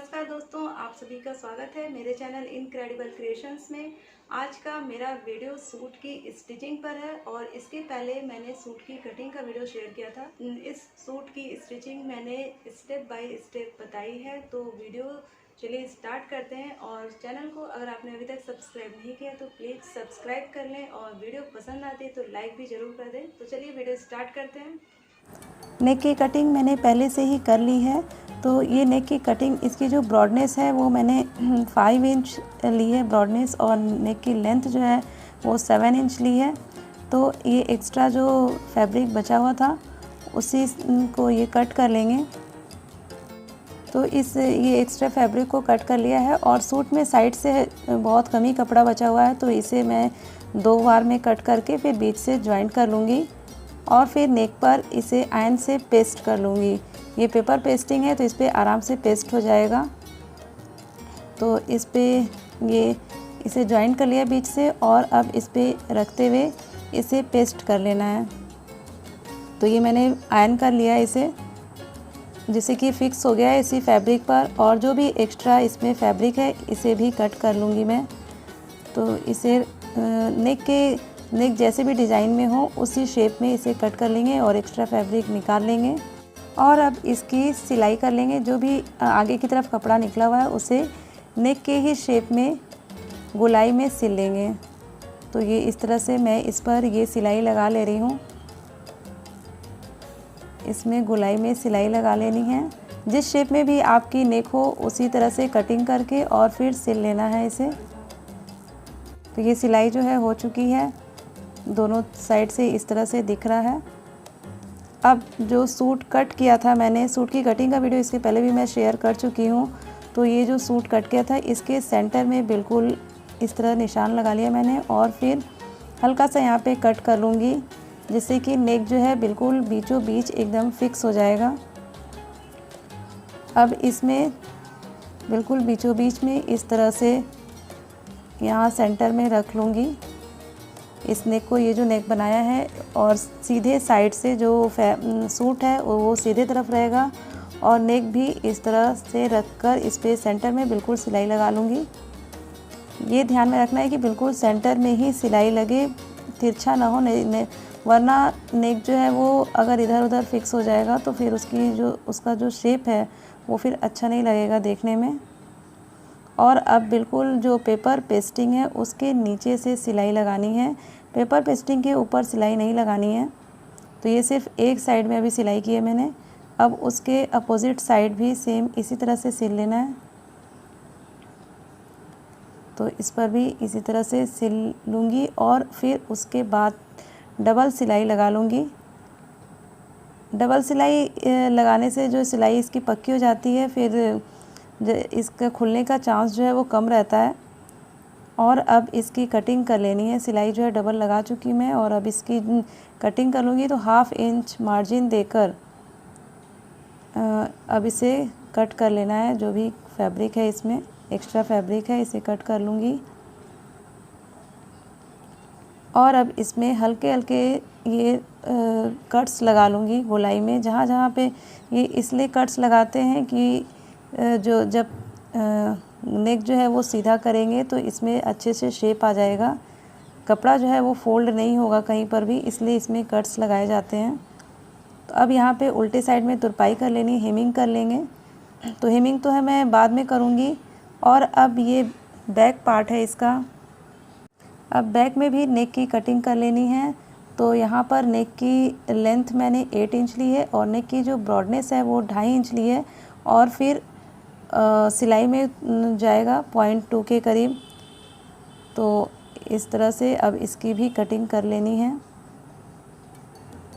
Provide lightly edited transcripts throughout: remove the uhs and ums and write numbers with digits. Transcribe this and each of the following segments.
नमस्कार दोस्तों, आप सभी का स्वागत है मेरे चैनल इनक्रेडिबल क्रिएशंस में। आज का मेरा वीडियो सूट की स्टिचिंग पर है और इसके पहले मैंने सूट की कटिंग का वीडियो शेयर किया था। इस सूट की स्टिचिंग मैंने स्टेप बाय स्टेप बताई है, तो वीडियो चलिए स्टार्ट करते हैं। और चैनल को अगर आपने अभी तक सब्सक्राइब नहीं किया तो प्लीज़ सब्सक्राइब कर लें और वीडियो पसंद आती है तो लाइक भी ज़रूर कर दें। तो चलिए वीडियो स्टार्ट करते हैं। नेक की कटिंग मैंने पहले से ही कर ली है। तो ये नेक की कटिंग, इसकी जो ब्रॉडनेस है वो मैंने 5 इंच ली है ब्रॉडनेस, और नेक की लेंथ जो है वो 7 इंच ली है। तो ये एक्स्ट्रा जो फैब्रिक बचा हुआ था उसी को ये कट कर लेंगे। तो ये एक्स्ट्रा फैब्रिक को कट कर लिया है, और सूट में साइड से बहुत कम ही कपड़ा बचा हुआ है, तो इसे मैं 2 बार में कट करके फिर बीच से जॉइंट कर लूँगी और फिर नेक पर इसे आयरन से पेस्ट कर लूँगी। ये पेपर पेस्टिंग है तो इस पर आराम से पेस्ट हो जाएगा। तो इस पे इसे जॉइंट कर लिया बीच से, और अब इस पे रखते हुए इसे पेस्ट कर लेना है। तो ये मैंने आयरन कर लिया है इसे, जिससे कि फिक्स हो गया है इसी फैब्रिक पर। और जो भी एक्स्ट्रा इसमें फैब्रिक है इसे भी कट कर लूँगी मैं। तो इसे नेक जैसे भी डिज़ाइन में हो उसी शेप में इसे कट कर लेंगे और एक्स्ट्रा फैब्रिक निकाल लेंगे। और अब इसकी सिलाई कर लेंगे। जो भी आगे की तरफ कपड़ा निकला हुआ है उसे नेक के ही शेप में गोलाई में सिल लेंगे। तो ये इस तरह से मैं इस पर ये सिलाई लगा ले रही हूँ। इसमें गोलाई में सिलाई लगा लेनी है। जिस शेप में भी आपकी नेक हो उसी तरह से कटिंग करके और फिर सिल लेना है इसे। तो ये सिलाई जो है हो चुकी है, दोनों साइड से इस तरह से दिख रहा है। अब जो सूट कट किया था मैंने, सूट की कटिंग का वीडियो इसके पहले भी मैं शेयर कर चुकी हूँ। तो ये जो सूट कट किया था इसके सेंटर में बिल्कुल इस तरह निशान लगा लिया मैंने, और फिर हल्का सा यहाँ पे कट कर लूँगी, जिससे कि नेक जो है बिल्कुल बीचों बीच एकदम फिक्स हो जाएगा। अब इसमें बिल्कुल बीचों बीच में इस तरह से यहाँ सेंटर में रख लूँगी इस नेक को, ये जो नेक बनाया है, और सीधे साइड से जो सूट है वो सीधे तरफ रहेगा, और नेक भी इस तरह से रखकर इस पे सेंटर में बिल्कुल सिलाई लगा लूँगी। ये ध्यान में रखना है कि बिल्कुल सेंटर में ही सिलाई लगे, तिरछा ना हो, वरना नेक जो है वो अगर इधर उधर फिक्स हो जाएगा तो फिर उसका जो शेप है वो फिर अच्छा नहीं लगेगा देखने में। और अब बिल्कुल जो पेपर पेस्टिंग है उसके नीचे से सिलाई लगानी है, पेपर पेस्टिंग के ऊपर सिलाई नहीं लगानी है। तो ये सिर्फ एक साइड में अभी सिलाई की है मैंने। अब उसके अपोजिट साइड भी सेम इसी तरह से सिल लेना है। तो इस पर भी इसी तरह से सिल लूँगी और फिर उसके बाद डबल सिलाई लगा लूँगी। डबल सिलाई लगाने से जो सिलाई इसकी पक्की हो जाती है, फिर इसका खुलने का चांस जो है वो कम रहता है। और अब इसकी कटिंग कर लेनी है। सिलाई जो है डबल लगा चुकी मैं, और अब इसकी कटिंग कर लूँगी। तो 1/2 इंच मार्जिन देकर अब इसे कट कर लेना है। जो भी फैब्रिक है इसमें एक्स्ट्रा फैब्रिक है इसे कट कर लूँगी। और अब इसमें हल्के हल्के ये कट्स लगा लूँगी गोलाई में। जहाँ जहाँ पे ये इसलिए कट्स लगाते हैं कि जब नेक जो है वो सीधा करेंगे तो इसमें अच्छे से शेप आ जाएगा, कपड़ा जो है वो फोल्ड नहीं होगा कहीं पर भी, इसलिए इसमें कट्स लगाए जाते हैं। तो अब यहाँ पे उल्टे साइड में तुरपाई कर लेनी, हेमिंग कर लेंगे। तो हेमिंग तो है मैं बाद में करूँगी। और अब ये बैक पार्ट है इसका। अब बैक में भी नेक की कटिंग कर लेनी है। तो यहाँ पर नेक की लेंथ मैंने 8 इंच ली है, और नेक की जो ब्रॉडनेस है वो 2.5 इंच ली है, और फिर सिलाई में जाएगा 0.2 के करीब। तो इस तरह से अब इसकी भी कटिंग कर लेनी है।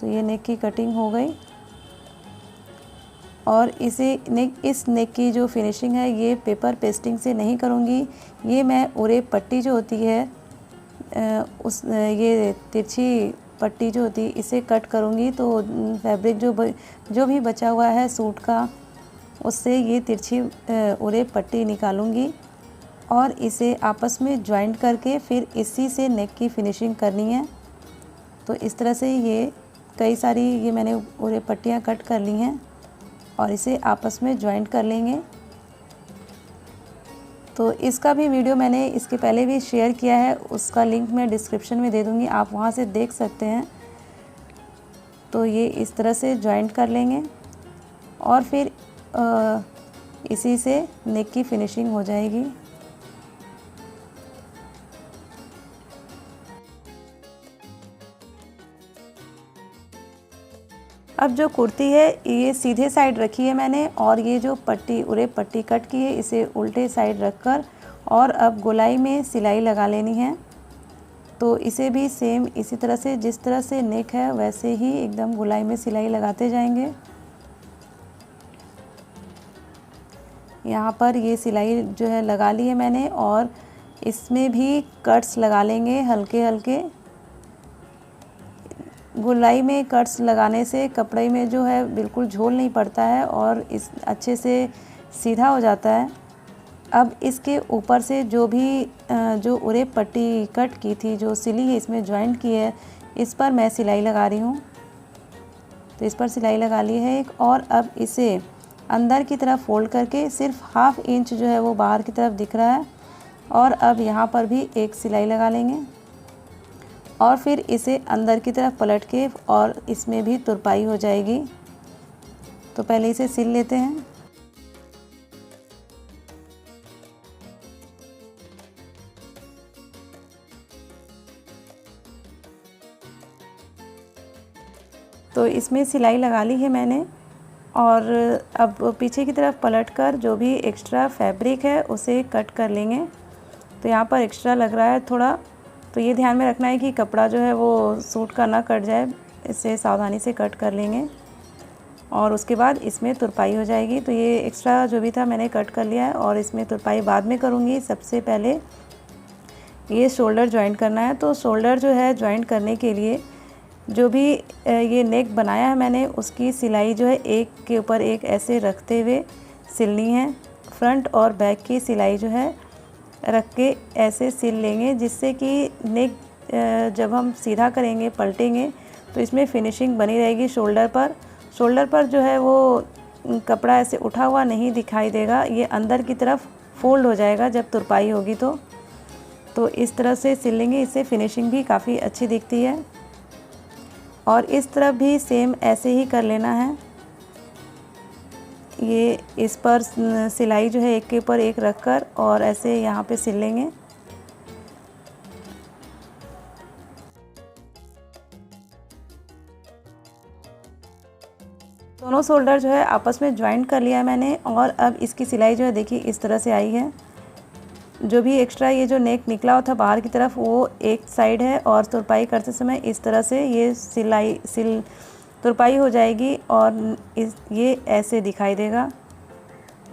तो ये नेक की कटिंग हो गई, और इस नेक की जो फिनिशिंग है ये पेपर पेस्टिंग से नहीं करूँगी। ये मैं उरे पट्टी जो होती है ये तिरछी पट्टी जो होती है इसे कट करूँगी। तो फैब्रिक जो भी बचा हुआ है सूट का उससे ये तिरछी उरे पट्टी निकालूंगी, और इसे आपस में जॉइंट करके फिर इसी से नेक की फिनिशिंग करनी है। तो इस तरह से कई सारी मैंने उरे पट्टियाँ कट कर ली हैं, और इसे आपस में जॉइंट कर लेंगे। तो इसका भी वीडियो मैंने इसके पहले भी शेयर किया है, उसका लिंक मैं डिस्क्रिप्शन में दे दूँगी, आप वहाँ से देख सकते हैं। तो ये इस तरह से जॉइंट कर लेंगे और फिर इसी से नेक की फिनिशिंग हो जाएगी। अब जो कुर्ती है ये सीधे साइड रखी है मैंने, और ये जो पट्टी उरे पट्टी कट की है इसे उल्टे साइड रखकर और अब गोलाई में सिलाई लगा लेनी है। तो इसे भी सेम इसी तरह से, जिस तरह से नेक है वैसे ही एकदम गोलाई में सिलाई लगाते जाएंगे। यहाँ पर ये सिलाई जो है लगा ली है मैंने, और इसमें भी कट्स लगा लेंगे हल्के हल्के। गोलाई में कट्स लगाने से कपड़े में जो है बिल्कुल झोल नहीं पड़ता है और इस अच्छे से सीधा हो जाता है। अब इसके ऊपर से जो भी जो उरे पट्टी कट की थी, जो सिली है इसमें जॉइंट की है, इस पर मैं सिलाई लगा रही हूँ। तो इस पर सिलाई लगा ली है एक, और अब इसे अंदर की तरफ फोल्ड करके सिर्फ 1/2 इंच जो है वो बाहर की तरफ दिख रहा है, और अब यहाँ पर भी एक सिलाई लगा लेंगे और फिर इसे अंदर की तरफ पलट के और इसमें भी तुरपाई हो जाएगी। तो पहले इसे सिल लेते हैं। तो इसमें सिलाई लगा ली है मैंने, और अब पीछे की तरफ पलटकर जो भी एक्स्ट्रा फैब्रिक है उसे कट कर लेंगे। तो यहाँ पर एक्स्ट्रा लग रहा है थोड़ा, तो ये ध्यान में रखना है कि कपड़ा जो है वो सूट का ना कट जाए, इसे सावधानी से कट कर लेंगे और उसके बाद इसमें तुरपाई हो जाएगी। तो ये एक्स्ट्रा जो भी था मैंने कट कर लिया है और इसमें तुरपाई बाद में करूँगी। सबसे पहले ये शोल्डर जॉइंट करना है। तो शोल्डर जो है जॉइंट करने के लिए जो भी ये नेक बनाया है मैंने, उसकी सिलाई जो है एक के ऊपर एक ऐसे रखते हुए सिलनी है। फ्रंट और बैक की सिलाई जो है रख के ऐसे सिल लेंगे, जिससे कि नेक जब हम सीधा करेंगे पलटेंगे तो इसमें फिनिशिंग बनी रहेगी। शोल्डर पर जो है वो कपड़ा ऐसे उठा हुआ नहीं दिखाई देगा, ये अंदर की तरफ फोल्ड हो जाएगा जब तुरपाई होगी। तो इस तरह से सिल लेंगे, इससे फिनिशिंग भी काफ़ी अच्छी दिखती है। और इस तरफ भी सेम ऐसे ही कर लेना है। ये इस पर सिलाई जो है एक के ऊपर एक रखकर और ऐसे यहाँ पे सिल लेंगे। दोनों शोल्डर जो है आपस में ज्वाइंट कर लिया है मैंने, और अब इसकी सिलाई जो है देखिए इस तरह से आई है। जो भी एक्स्ट्रा ये जो नेक निकला हुआ था बाहर की तरफ वो एक साइड है, और तुरपाई करते समय इस तरह से ये तुरपाई हो जाएगी और ये ऐसे दिखाई देगा।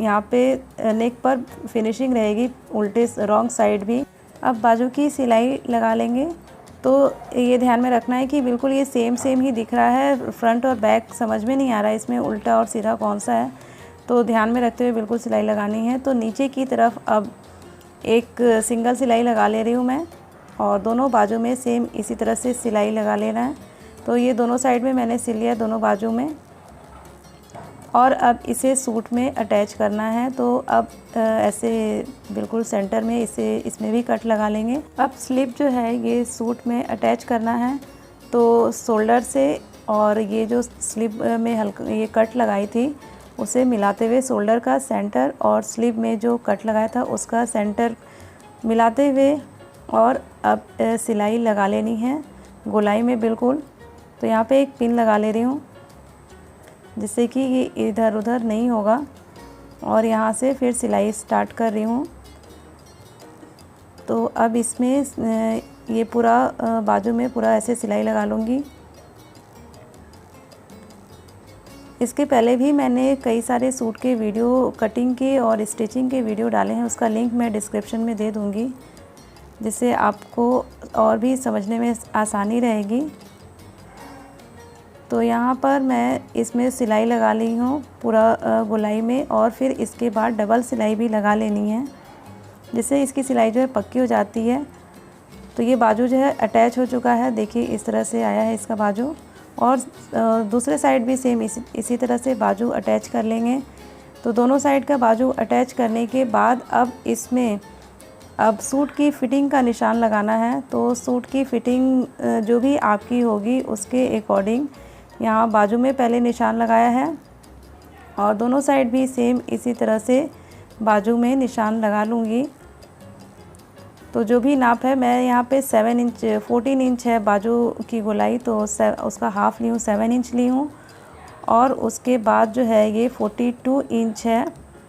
यहाँ पे नेक पर फिनिशिंग रहेगी उल्टे रॉन्ग साइड भी। अब बाजू की सिलाई लगा लेंगे। तो ये ध्यान में रखना है कि बिल्कुल ये सेम ही दिख रहा है, फ्रंट और बैक समझ में नहीं आ रहा है इसमें उल्टा और सीधा कौन सा है। तो ध्यान में रखते हुए बिल्कुल सिलाई लगानी है। तो नीचे की तरफ अब एक सिंगल सिलाई लगा ले रही हूँ मैं, और दोनों बाजू में सेम इसी तरह से सिलाई लगा लेना है। तो ये दोनों साइड में मैंने सिल लिया दोनों बाजू में, और अब इसे सूट में अटैच करना है। तो अब ऐसे बिल्कुल सेंटर में इसमें भी कट लगा लेंगे। अब स्लिप जो है ये सूट में अटैच करना है। तो शोल्डर से और ये जो स्लिप में हल्का ये कट लगाई थी उसे मिलाते हुए शोल्डर का सेंटर और स्लिप में जो कट लगाया था उसका सेंटर मिलाते हुए, और अब सिलाई लगा लेनी है गोलाई में बिल्कुल। तो यहाँ पे एक पिन लगा ले रही हूँ जिससे कि ये इधर उधर नहीं होगा, और यहाँ से फिर सिलाई स्टार्ट कर रही हूँ। तो अब इसमें ये पूरा बाजू में पूरा ऐसे सिलाई लगा लूँगी। इसके पहले भी मैंने कई सारे सूट के वीडियो कटिंग के और स्टिचिंग के वीडियो डाले हैं, उसका लिंक मैं डिस्क्रिप्शन में दे दूँगी, जिससे आपको और भी समझने में आसानी रहेगी। तो यहाँ पर मैं इसमें सिलाई लगा ली हूँ पूरा गोलाई में, और फिर इसके बाद डबल सिलाई भी लगा लेनी है, जिससे इसकी सिलाई जो है पक्की हो जाती है। तो ये बाजू जो है अटैच हो चुका है, देखिए इस तरह से आया है इसका बाजू, और दूसरे साइड भी सेम इसी तरह से बाजू अटैच कर लेंगे। तो दोनों साइड का बाजू अटैच करने के बाद अब सूट की फ़िटिंग का निशान लगाना है। तो सूट की फ़िटिंग जो भी आपकी होगी उसके अकॉर्डिंग यहाँ बाजू में पहले निशान लगाया है और दोनों साइड भी सेम इसी तरह से बाजू में निशान लगा लूँगी। तो जो भी नाप है मैं यहाँ पे 14 इंच है बाजू की गोलाई, तो उसका हाफ़ ली हूँ, 7 इंच ली हूँ। और उसके बाद जो है ये 42 इंच है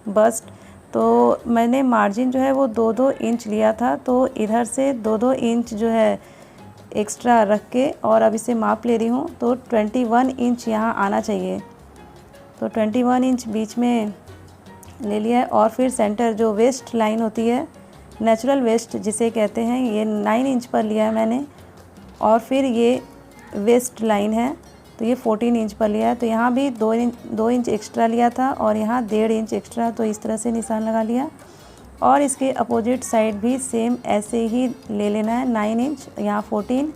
बस्ट। तो मैंने मार्जिन जो है वो 2-2 इंच लिया था, तो इधर से 2-2 इंच जो है एक्स्ट्रा रख के और अब इसे माप ले रही हूँ। तो 21 इंच यहाँ आना चाहिए। तो 21 इंच बीच में ले लिया है और फिर सेंटर जो वेस्ट लाइन होती है, नेचुरल वेस्ट जिसे कहते हैं, ये 9 इंच पर लिया है मैंने। और फिर ये वेस्ट लाइन है तो ये 14 इंच पर लिया है। तो यहाँ भी 2 इंच एक्स्ट्रा लिया था और यहाँ 1.5 इंच एक्स्ट्रा, तो इस तरह से निशान लगा लिया। और इसके अपोजिट साइड भी सेम ऐसे ही ले लेना है, 9 इंच, यहाँ 14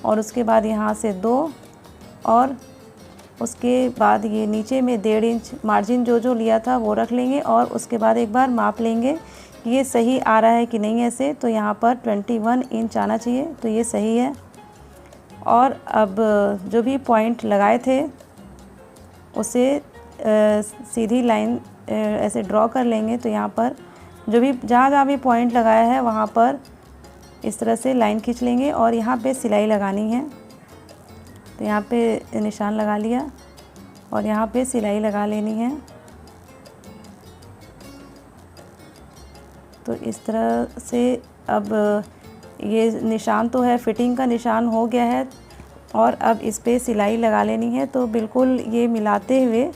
और उसके बाद यहाँ से 2 और उसके बाद ये नीचे में 1.5 इंच मार्जिन जो लिया था वो रख लेंगे और उसके बाद एक बार माप लेंगे कि ये सही आ रहा है कि नहीं ऐसे। तो यहाँ पर 21 इंच आना चाहिए, तो ये सही है। और अब जो भी पॉइंट लगाए थे उसे सीधी लाइन ऐसे ड्रॉ कर लेंगे। तो यहाँ पर जो भी जहाँ भी पॉइंट लगाया है वहाँ पर इस तरह से लाइन खींच लेंगे और यहाँ पे सिलाई लगानी है। तो यहाँ पे निशान लगा लिया और यहाँ पे सिलाई लगा लेनी है। तो इस तरह से अब ये निशान तो है, फिटिंग का निशान हो गया है और अब इस पे सिलाई लगा लेनी है। तो बिल्कुल ये मिलाते हुए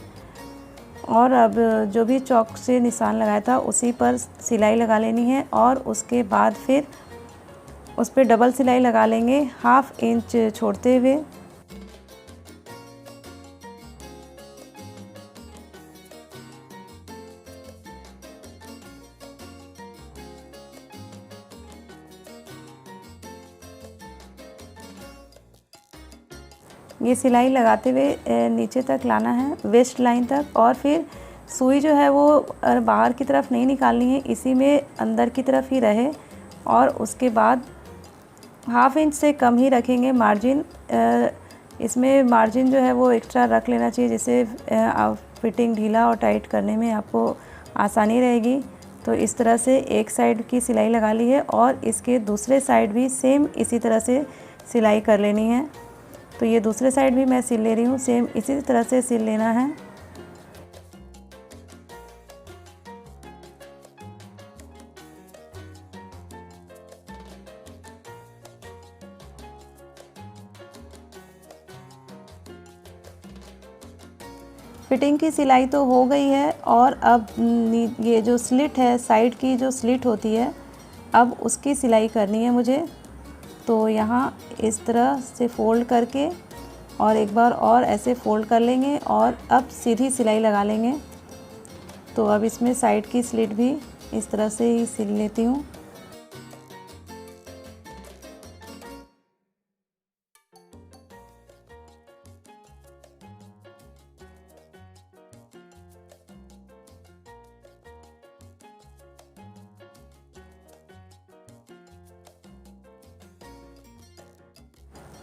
और अब जो भी चौक से निशान लगाया था उसी पर सिलाई लगा लेनी है और उसके बाद फिर उस पर डबल सिलाई लगा लेंगे 1/2 इंच छोड़ते हुए। ये सिलाई लगाते हुए नीचे तक लाना है, वेस्ट लाइन तक। और फिर सुई जो है वो बाहर की तरफ नहीं निकालनी है, इसी में अंदर की तरफ ही रहे। और उसके बाद 1/2 इंच से कम ही रखेंगे मार्जिन। इसमें मार्जिन जो है वो एक्स्ट्रा रख लेना चाहिए, जिससे फिटिंग ढीला और टाइट करने में आपको आसानी रहेगी। तो इस तरह से एक साइड की सिलाई लगा ली है और इसके दूसरे साइड भी सेम इसी तरह से सिलाई कर लेनी है। तो ये दूसरे साइड भी मैं सिल ले रही हूँ, सेम इसी तरह से सिल लेना है। फिटिंग की सिलाई तो हो गई है और अब ये जो स्लिट है, साइड की जो स्लिट होती है, अब उसकी सिलाई करनी है मुझे। तो यहाँ इस तरह से फ़ोल्ड करके और एक बार और ऐसे फ़ोल्ड कर लेंगे और अब सीधी सिलाई लगा लेंगे। तो अब इसमें साइड की स्लिट भी इस तरह से ही सिल लेती हूँ।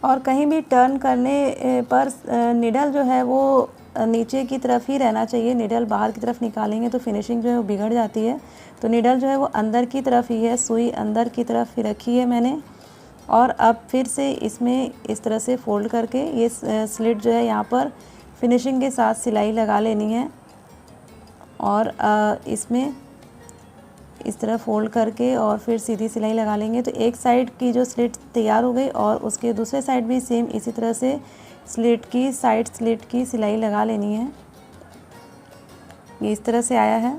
और कहीं भी टर्न करने पर निडल जो है वो नीचे की तरफ ही रहना चाहिए। निडल बाहर की तरफ निकालेंगे तो फिनिशिंग जो है वो बिगड़ जाती है। तो निडल जो है वो अंदर की तरफ ही है, सुई अंदर की तरफ ही रखी है मैंने। और अब फिर से इसमें इस तरह से फ़ोल्ड करके ये स्लिट जो है यहाँ पर फिनिशिंग के साथ सिलाई लगा लेनी है। और इसमें इस तरह फ़ोल्ड करके और फिर सीधी सिलाई लगा लेंगे। तो एक साइड की जो स्लिट तैयार हो गई और उसके दूसरे साइड भी सेम इसी तरह से साइड स्लिट की सिलाई लगा लेनी है। ये इस तरह से आया है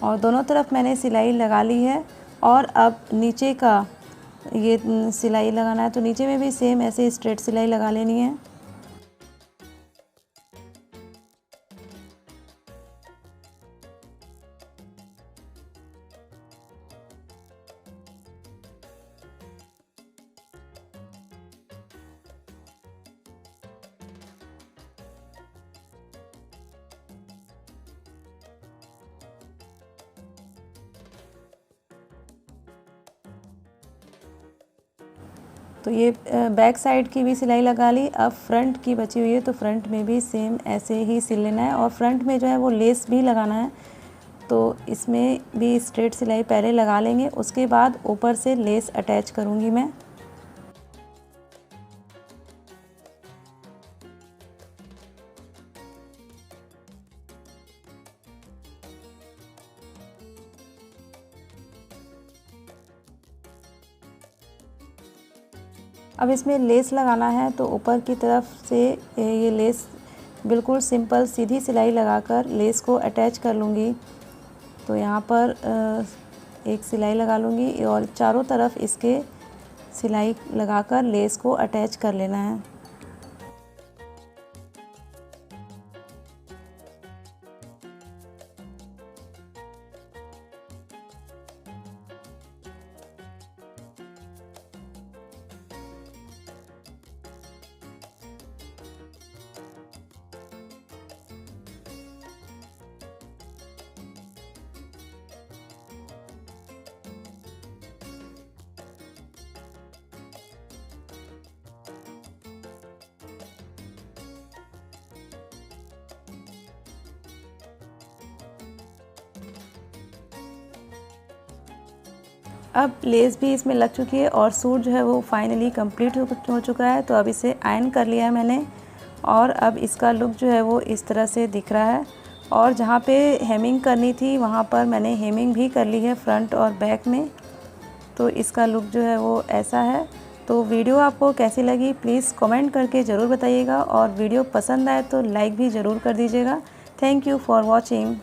और दोनों तरफ मैंने सिलाई लगा ली है। और अब नीचे का ये सिलाई लगाना है, तो नीचे में भी सेम ऐसे स्ट्रेट सिलाई लगा लेनी है। तो ये बैक साइड की भी सिलाई लगा ली। अब फ्रंट की बची हुई है तो फ्रंट में भी सेम ऐसे ही सिल लेना है और फ्रंट में जो है वो लेस भी लगाना है। तो इसमें भी स्ट्रेट सिलाई पहले लगा लेंगे, उसके बाद ऊपर से लेस अटैच करूँगी मैं। अब इसमें लेस लगाना है तो ऊपर की तरफ से ये लेस बिल्कुल सिंपल सीधी सिलाई लगाकर लेस को अटैच कर लूँगी। तो यहाँ पर एक सिलाई लगा लूँगी और चारों तरफ इसके सिलाई लगाकर लेस को अटैच कर लेना है। अब लेस भी इसमें लग चुकी है और सूट जो है वो फाइनली कंप्लीट हो चुका है। तो अब इसे आयरन कर लिया है मैंने और अब इसका लुक जो है वो इस तरह से दिख रहा है। और जहाँ पे हेमिंग करनी थी वहाँ पर मैंने हेमिंग भी कर ली है फ्रंट और बैक में। तो इसका लुक जो है वो ऐसा है। तो वीडियो आपको कैसी लगी प्लीज़ कमेंट करके ज़रूर बताइएगा और वीडियो पसंद आए तो लाइक भी ज़रूर कर दीजिएगा। Thank you for watching.